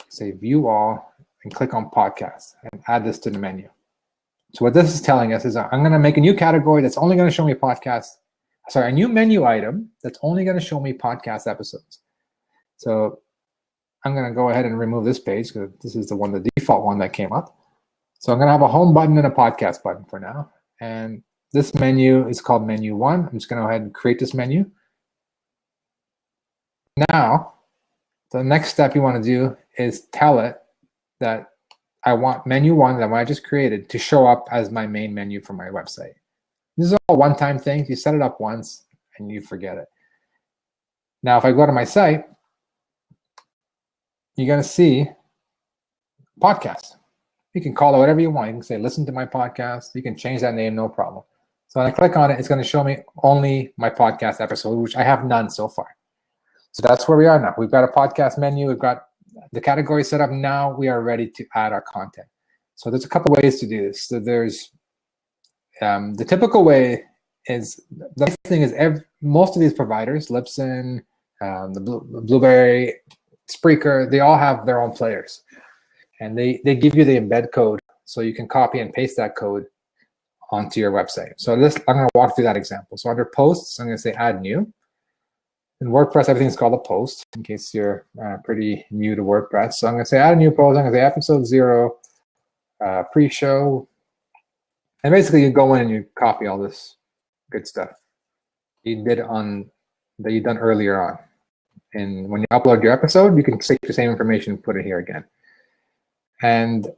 say view all, and click on podcasts and add this to the menu. So what this is telling us is I'm going to make a new category that's only going to show me podcasts. Sorry, a new menu item that's only going to show me podcast episodes. So I'm going to go ahead and remove this page because this is the default one that came up. So I'm going to have a home button and a podcast button for now. And this menu is called menu 1. I'm just going to go ahead and create this menu. Now, the next step you want to do is tell it that I want menu 1 that I just created to show up as my main menu for my website. This is all one-time things. You set it up once and you forget it. Now, if I go to my site, you're going to see podcast. You can call it whatever you want. You can say, listen to my podcast. You can change that name, no problem. So when I click on it, it's going to show me only my podcast episode, which I have none so far. So that's where we are now. We've got a podcast menu. We've got the category set up. Now we are ready to add our content. So there's a couple ways to do this. So there's the typical way is, the nice thing is most of these providers, Libsyn, the Blueberry, Spreaker, they all have their own players. And they give you the embed code so you can copy and paste that code onto your website. So I'm going to walk through that example. So under posts, I'm going to say add new. In WordPress, everything's called a post, in case you're pretty new to WordPress. So I'm going to say add a new post. I'm going to say episode 0, pre-show. And basically, you go in and you copy all this good stuff you did that you done earlier on. And when you upload your episode, you can take the same information and put it here again. And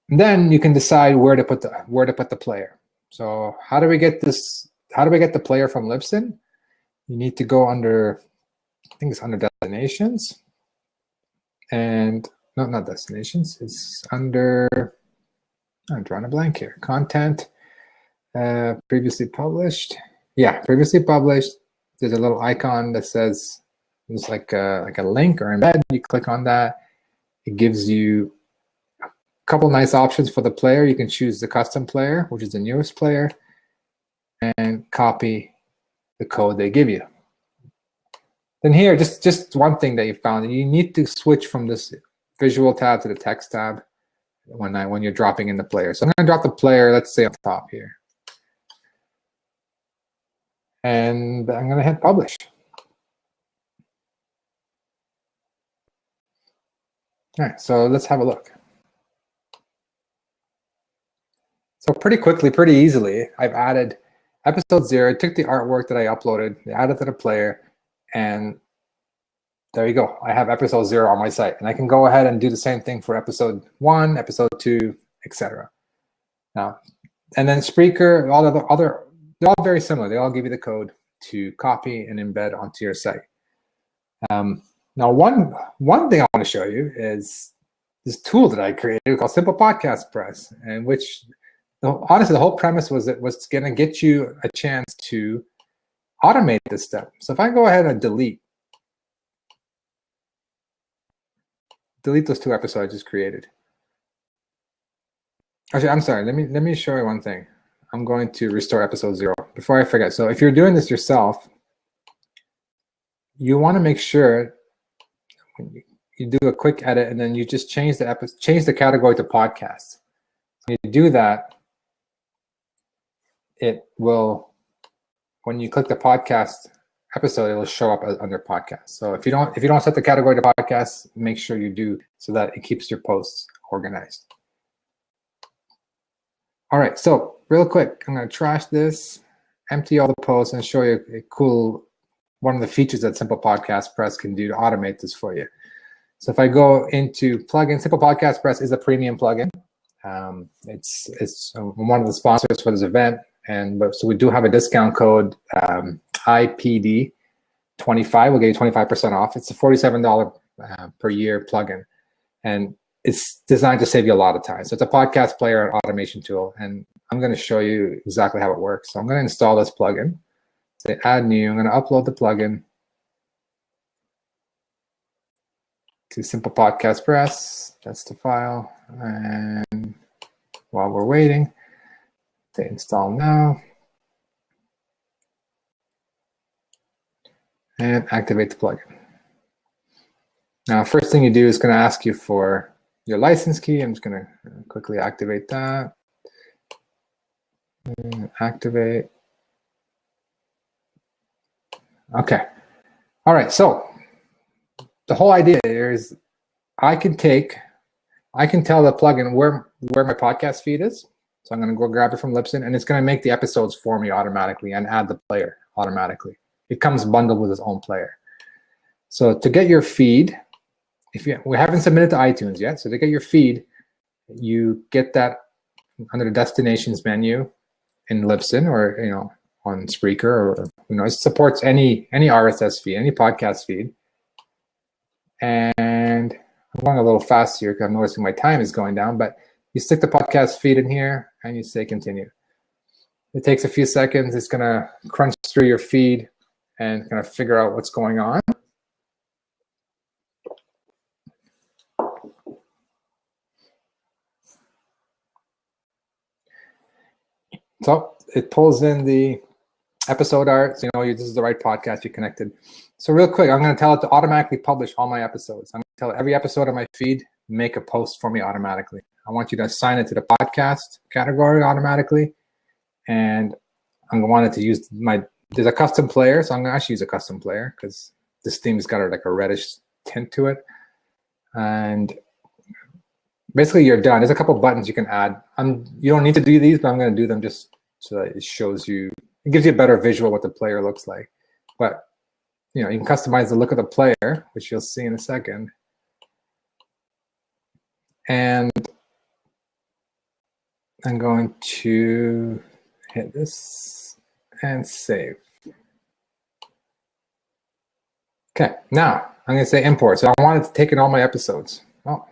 then you can decide where to put the player. So how do we get this? How do we get the player from Libsyn? You need to go under, I think it's under destinations, and no, not destinations. It's under, I'm drawing a blank here. Content, previously published. Yeah, previously published. There's a little icon that says it's like a link or embed. You click on that. It gives you a couple nice options for the player. You can choose the custom player, which is the newest player, and copy the code they give you. Then here, just one thing that you found, you need to switch from this visual tab to the text tab when you're dropping in the player. So I'm going to drop the player, let's say on top here. And I'm going to hit publish. All right, so let's have a look. So pretty quickly, pretty easily, I've added episode 0, took the artwork that I uploaded, added to the player, and there you go. I have episode 0 on my site, and I can go ahead and do the same thing for episode 1, episode 2, etc. Now, and then Spreaker, all the other, they're all very similar. They all give you the code to copy and embed onto your site. Now, one thing I want to show you is this tool that I created called Simple Podcast Press, and which, honestly, the whole premise was it was going to get you a chance to automate this step. So if I go ahead and delete those 2 episodes I just created. Actually, I'm sorry. Let me show you one thing. I'm going to restore episode 0 before I forget. So if you're doing this yourself, you want to make sure you do a quick edit, and then you just change the category to podcast. When you do that, it will, when you click the podcast episode, it will show up under podcast. So if you don't set the category to podcast, make sure you do, so that it keeps your posts organized. All right, so real quick, I'm going to trash this, empty all the posts, and show you a cool, one of the features that Simple Podcast Press can do to automate this for you. So if I go into plugin, Simple Podcast Press is a premium plugin. It's one of the sponsors for this event, and so we do have a discount code, IPD25. We'll get you 25% off. It's a $47 per year plugin, and it's designed to save you a lot of time. So it's a podcast player and automation tool, and I'm going to show you exactly how it works. So I'm going to install this plugin. Say add new. I'm going to upload the plugin to Simple Podcast Press. That's the file. And while we're waiting, say install now. And activate the plugin. Now, first thing you do is going to ask you for your license key. I'm just going to quickly activate that. Activate. Okay. All right. So the whole idea here is I can tell the plugin where my podcast feed is. So I'm going to go grab it from Libsyn, and it's going to make the episodes for me automatically and add the player automatically. It comes bundled with its own player. So to get your feed, we haven't submitted to iTunes yet. So to get your feed, you get that under the destinations menu in Libsyn, or on Spreaker, or it supports any RSS feed, any podcast feed. And I'm going a little fast here because I'm noticing my time is going down, but you stick the podcast feed in here and you say continue. It takes a few seconds. It's going to crunch through your feed and kind of figure out what's going on. So it pulls in the episode art, so this is the right podcast you connected. So real quick, I'm going to tell it to automatically publish all my episodes. I'm going to tell every episode of my feed, make a post for me automatically. I want you to assign it to the podcast category automatically. And I'm going to want it to use there's a custom player, so I'm going to actually use a custom player because this theme's got like a reddish tint to it. And basically you're done. There's a couple buttons you can add. You don't need to do these, but I'm going to do them just so that it shows you, it gives you a better visual what the player looks like. But you can customize the look of the player, which you'll see in a second. And I'm going to hit this and save. Okay, now I'm going to say import. So I wanted to take in all my episodes. Oh,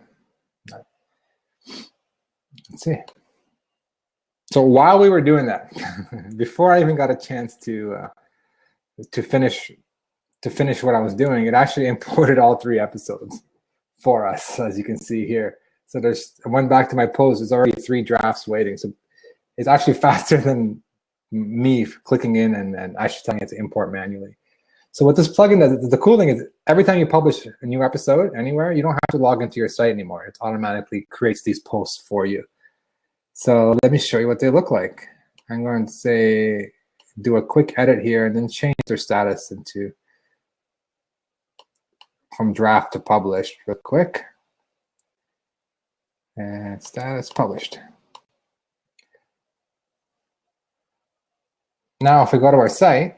let's see. So while we were doing that, before I even got a chance to finish what I was doing, it actually imported all 3 episodes for us, as you can see here. So I went back to my post. There's already 3 drafts waiting. So it's actually faster than me clicking in and actually telling it to import manually. So what this plugin does, the cool thing is every time you publish a new episode anywhere, you don't have to log into your site anymore. It automatically creates these posts for you. So let me show you what they look like. I'm going to say, do a quick edit here and then change their status from draft to published real quick. And status published. Now, if we go to our site,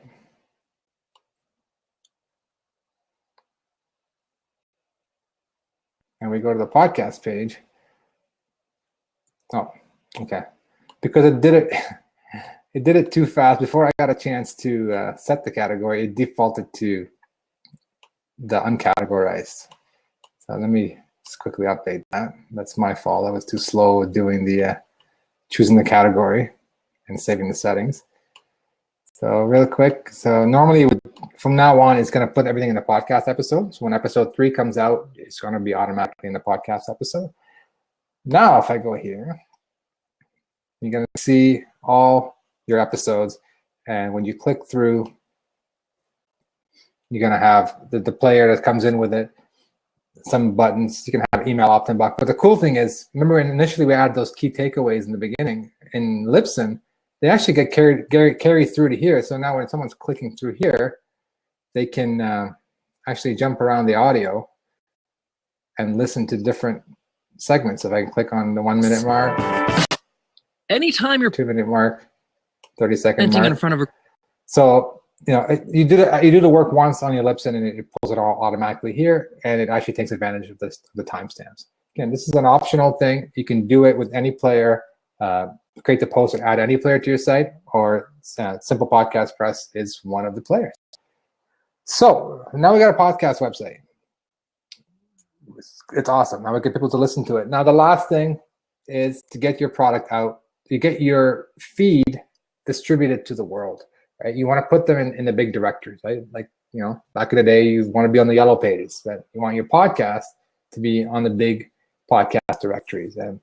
and we go to the podcast page. Oh, okay. Because it did it too fast. Before I got a chance to set the category, it defaulted to the uncategorized. So let me just quickly update that. That's my fault. I was too slow doing the choosing the category and saving the settings. So real quick, so normally from now on, it's going to put everything in the podcast episode. So when episode 3 comes out, it's going to be automatically in the podcast episode. Now, if I go here, you're going to see all your episodes. And when you click through, you're going to have the player that comes in with it, some buttons. You can have email opt-in box. But the cool thing is, remember when initially we added those key takeaways in the beginning in Libsyn, they actually get carried through to here. So now when someone's clicking through here, they can actually jump around the audio and listen to different segments. If I can click on the 1 minute mark, anytime you're 2 minute mark, 30-second mark. in front of a So you do the work once on your Libsyn and it pulls it all automatically here, and it actually takes advantage of the timestamps. Again, this is an optional thing. You can do it with any player. Create the post and add any player to your site, or Simple Podcast Press is one of the players. So now we got a podcast website. It's awesome. Now we get people to listen to it. Now the last thing is to get your product out. You get your feed distributed to the world, right? You want to put them in the big directories, right? Like, back in the day, you want to be on the yellow pages, but you want your podcast to be on the big podcast directories. And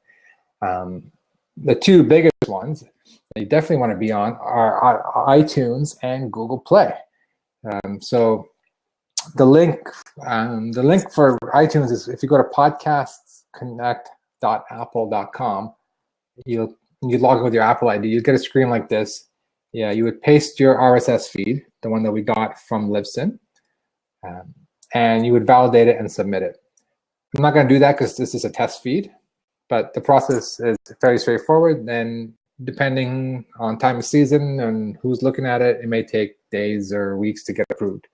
the two biggest ones that you definitely want to be on are iTunes and Google Play. So the link for iTunes is, if you go to podcastconnect.apple.com, you log in with your Apple ID, you get a screen like this. Yeah, you would paste your RSS feed, the one that we got from Libsyn, and you would validate it and submit it. I'm not going to do that because this is a test feed, but the process is fairly straightforward. And depending on time of season and who's looking at it, it may take days or weeks to get approved.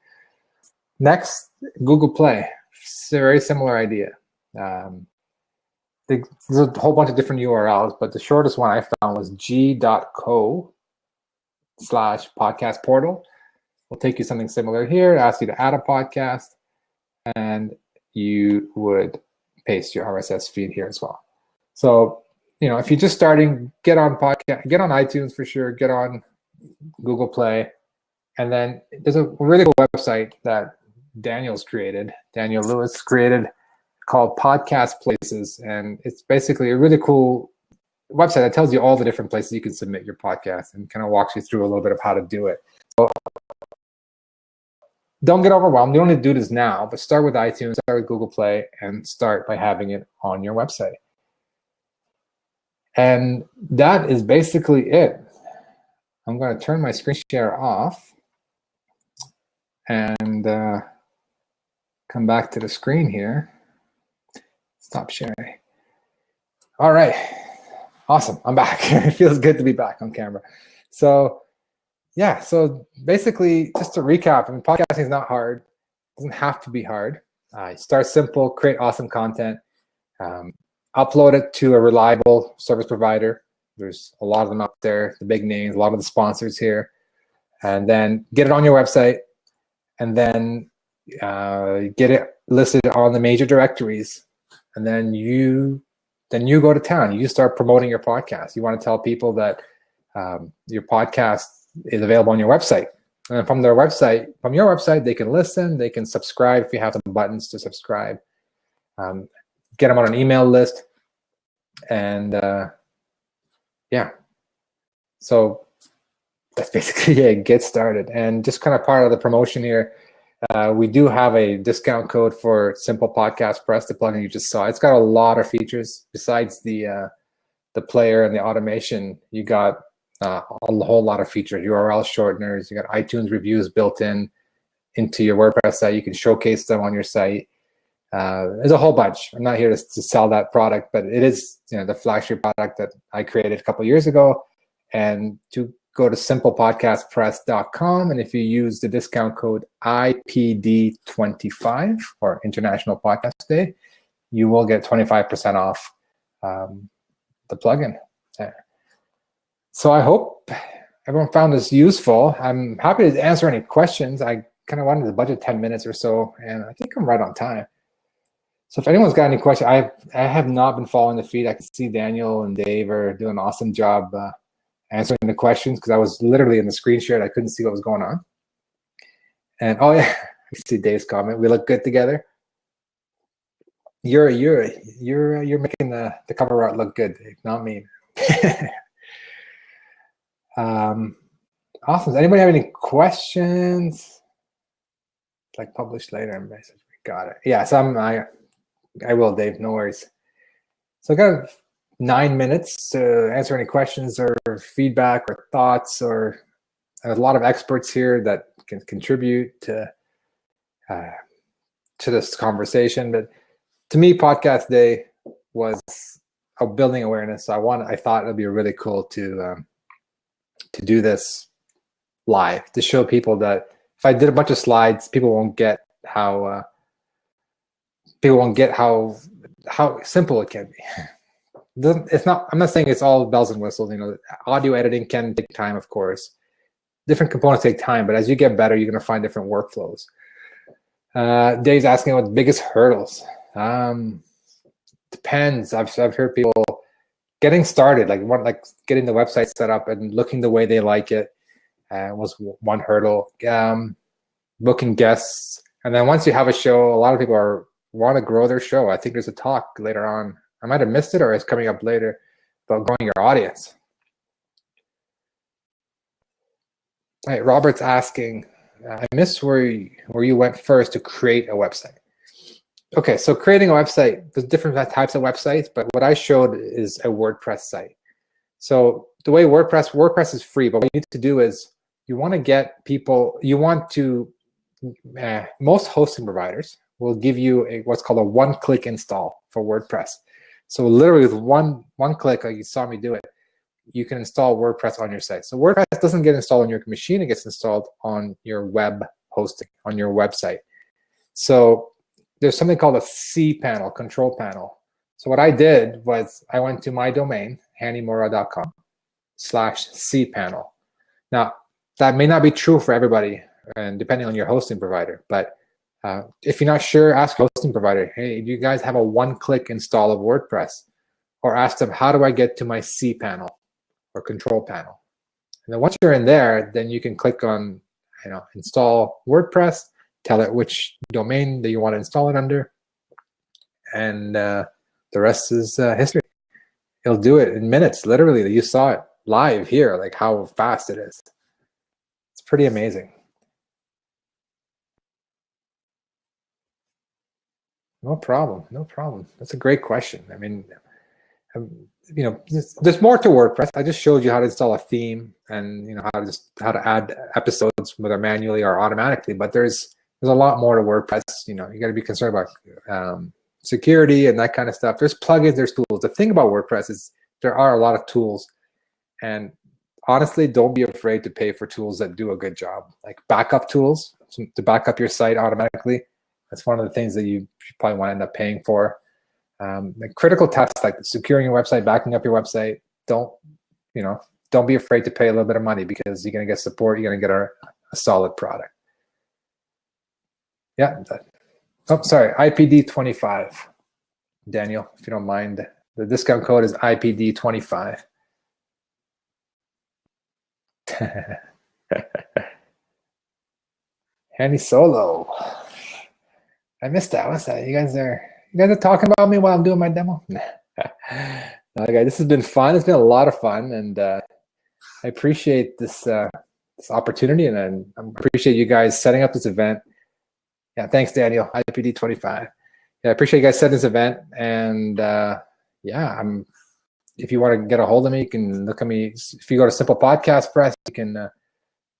Next, Google Play. It's a very similar idea. There's a whole bunch of different URLs, but the shortest one I found was g.co/podcast portal. We'll take you something similar here, ask you to add a podcast, and you would paste your RSS feed here as well. So, if you're just starting, get on iTunes for sure, get on Google Play, and then there's a really cool website that Daniel Lewis created called Podcast Places, and it's basically a really cool website that tells you all the different places you can submit your podcast and kind of walks you through a little bit of how to do it. So don't get overwhelmed. You don't need to do this now, but start with iTunes, start with Google Play, and start by having it on your website. And that is basically it. I'm going to turn my screen share off and come back to the screen here. Stop sharing. All right. Awesome. I'm back. It feels good to be back on camera. So yeah, so basically, just to recap, podcasting is not hard. It doesn't have to be hard. Start simple, create awesome content, upload it to a reliable service provider. There's a lot of them out there, the big names, a lot of the sponsors here. And then get it on your website, and then get it listed on the major directories. And then you go to town. You start promoting your podcast. You want to tell people that your podcast is available on your website. And from your website, they can listen, they can subscribe if you have some buttons to subscribe. Get them on an email list. And yeah. So that's basically it. Get started. And just kind of part of the promotion here, we do have a discount code for Simple Podcast Press, the plugin you just saw. It's got a lot of features besides the player and the automation. You got a whole lot of features, URL shorteners. You got iTunes reviews built into your WordPress site. You can showcase them on your site. There's a whole bunch. I'm not here to sell that product, but it is the flagship product that I created a couple years ago. And to go to simplepodcastpress.com, and if you use the discount code IPD25 or International Podcast Day, you will get 25% off the plugin. So I hope everyone found this useful. I'm happy to answer any questions. I kind of wanted to budget 10 minutes or so, and I think I'm right on time. So if anyone's got any questions, I have not been following the feed. I can see Daniel and Dave are doing an awesome job answering the questions, because I was literally in the screen share. I couldn't see what was going on. And oh yeah, I see Dave's comment. We look good together. You're making the cover art look good, Dave, not me. Awesome. Does anybody have any questions? Like published later and message. Got it. Yeah, so I will, Dave. No worries. So I got 9 minutes to answer any questions or feedback or thoughts, or there's a lot of experts here that can contribute to this conversation. But to me, podcast day was building awareness. So I thought it'd be really cool to do this live, to show people that if I did a bunch of slides, people won't get how simple it can be. It's not. I'm not saying it's all bells and whistles. You know, audio editing can take time, of course. Different components take time, but as you get better, you're going to find different workflows. Dave's asking about the biggest hurdles. Depends. I've heard people getting started, like getting the website set up and looking the way they like it, was one hurdle. Booking guests, and then once you have a show, a lot of people want to grow their show. I think there's a talk later on. I might have missed it, or it's coming up later, about growing your audience. All right, Robert's asking, I missed where you went first to create a website. Okay, so creating a website, there's different types of websites, but what I showed is a WordPress site. So the way WordPress is free, but what you need to do is you want to get people, most hosting providers will give you what's called a one-click install for WordPress. So literally with one click, like you saw me do it, you can install WordPress on your site. So WordPress doesn't get installed on your machine, it gets installed on your web hosting, on your website. So there's something called a cPanel, control panel. So what I did was I went to my domain, hanimourra.com/cPanel. Now, that may not be true for everybody, and depending on your hosting provider, but if you're not sure, ask your hosting provider, hey, do you guys have a one-click install of WordPress? Or ask them, how do I get to my cPanel or control panel? And then once you're in there, then you can click on, install WordPress, tell it which domain that you want to install it under, and the rest is history. It'll do it in minutes, literally. You saw it live here, like how fast it is. It's pretty amazing. No problem, no problem. That's a great question. I mean, there's more to WordPress. I just showed you how to install a theme and how to add episodes, whether manually or automatically. But there's a lot more to WordPress. You got to be concerned about security and that kind of stuff. There's plugins, there's tools. The thing about WordPress is there are a lot of tools, and honestly, don't be afraid to pay for tools that do a good job, like backup tools to back up your site automatically. That's one of the things that you probably want to end up paying for. The critical tasks like securing your website, backing up your website, don't be afraid to pay a little bit of money, because you're going to get support. You're going to get a solid product. Yeah. Oh, sorry. IPD25. Daniel, if you don't mind, the discount code is IPD25. Hani Solo. I missed that. What's that? You guys are talking about me while I'm doing my demo? No, guys, this has been fun. It's been a lot of fun, and I appreciate this opportunity, and I appreciate you guys setting up this event. Yeah, thanks, Daniel. IPD25. Yeah, I appreciate you guys setting this event, and yeah, if you want to get a hold of me, you can look at me. If you go to Simple Podcast Press, you can.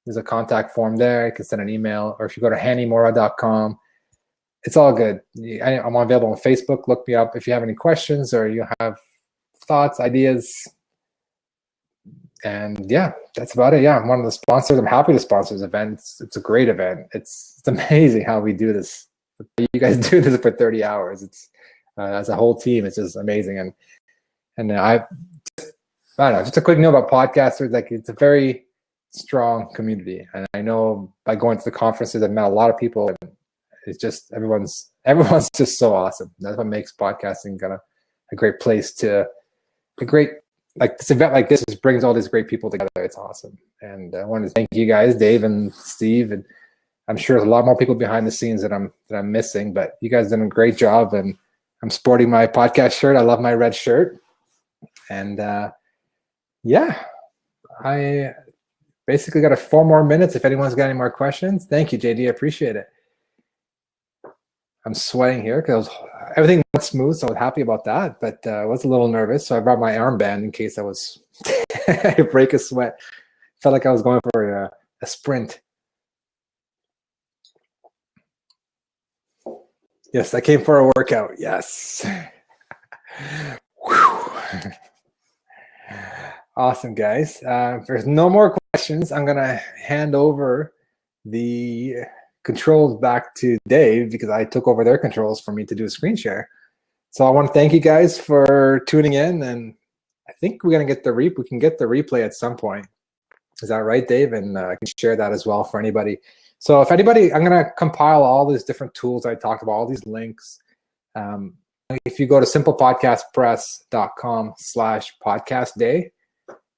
There's a contact form there. You can send an email, or if you go to hanimourra.com. It's all good. I'm available on Facebook. Look me up if you have any questions or you have thoughts, ideas. And yeah, that's about it. Yeah, I'm one of the sponsors. I'm happy to sponsor this event. It's a great event. It's amazing how we do this. You guys do this for 30 hours. as a whole team. It's just amazing. And I don't know, just a quick note about podcasters. Like, it's a very strong community, and I know by going to the conferences, I've met a lot of people, and it's just everyone's just so awesome. That's what makes podcasting kind of a great place to a great, like, this event like this just brings all these great people together. It's awesome. And I wanted to thank you guys, Dave and Steve, and I'm sure there's a lot more people behind the scenes that I'm missing, but you guys did a great job. And I'm sporting my podcast shirt. I love my red shirt. And yeah, I basically got 4 more minutes if anyone's got any more questions. Thank you, JD. I appreciate it. I'm sweating here because everything went smooth, so I was happy about that, but I was a little nervous, so I brought my armband in case I was break a sweat. Felt like I was going for a sprint. Yes, I came for a workout. Yes. Awesome, guys. If there's no more questions, I'm going to hand over the controls back to Dave because I took over their controls for me to do a screen share. So I want to thank you guys for tuning in, and I think we're going to get we can get the replay at some point. Is that right, Dave? And I can share that as well for anybody. So if anybody, I'm going to compile all these different tools I talked about, all these links. If you go to simplepodcastpress.com/podcastday,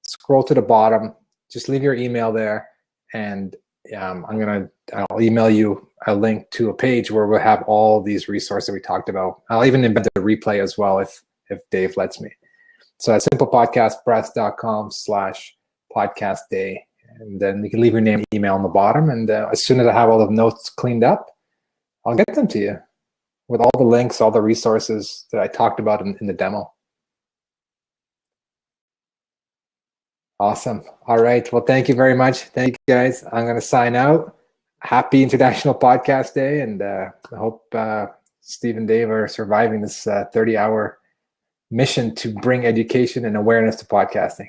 scroll to the bottom, just leave your email there, and I'll email you a link to a page where we'll have all these resources we talked about. I'll even embed the replay as well if Dave lets me. So at simplepodcastpress.com/podcastday, and then you can leave your name and email on the bottom. And as soon as I have all the notes cleaned up, I'll get them to you with all the links, all the resources that I talked about in the demo. Awesome. All right. Well, thank you very much. Thank you, guys. I'm going to sign out. Happy International Podcast Day, and I hope Steve and Dave are surviving this 30-hour mission to bring education and awareness to podcasting.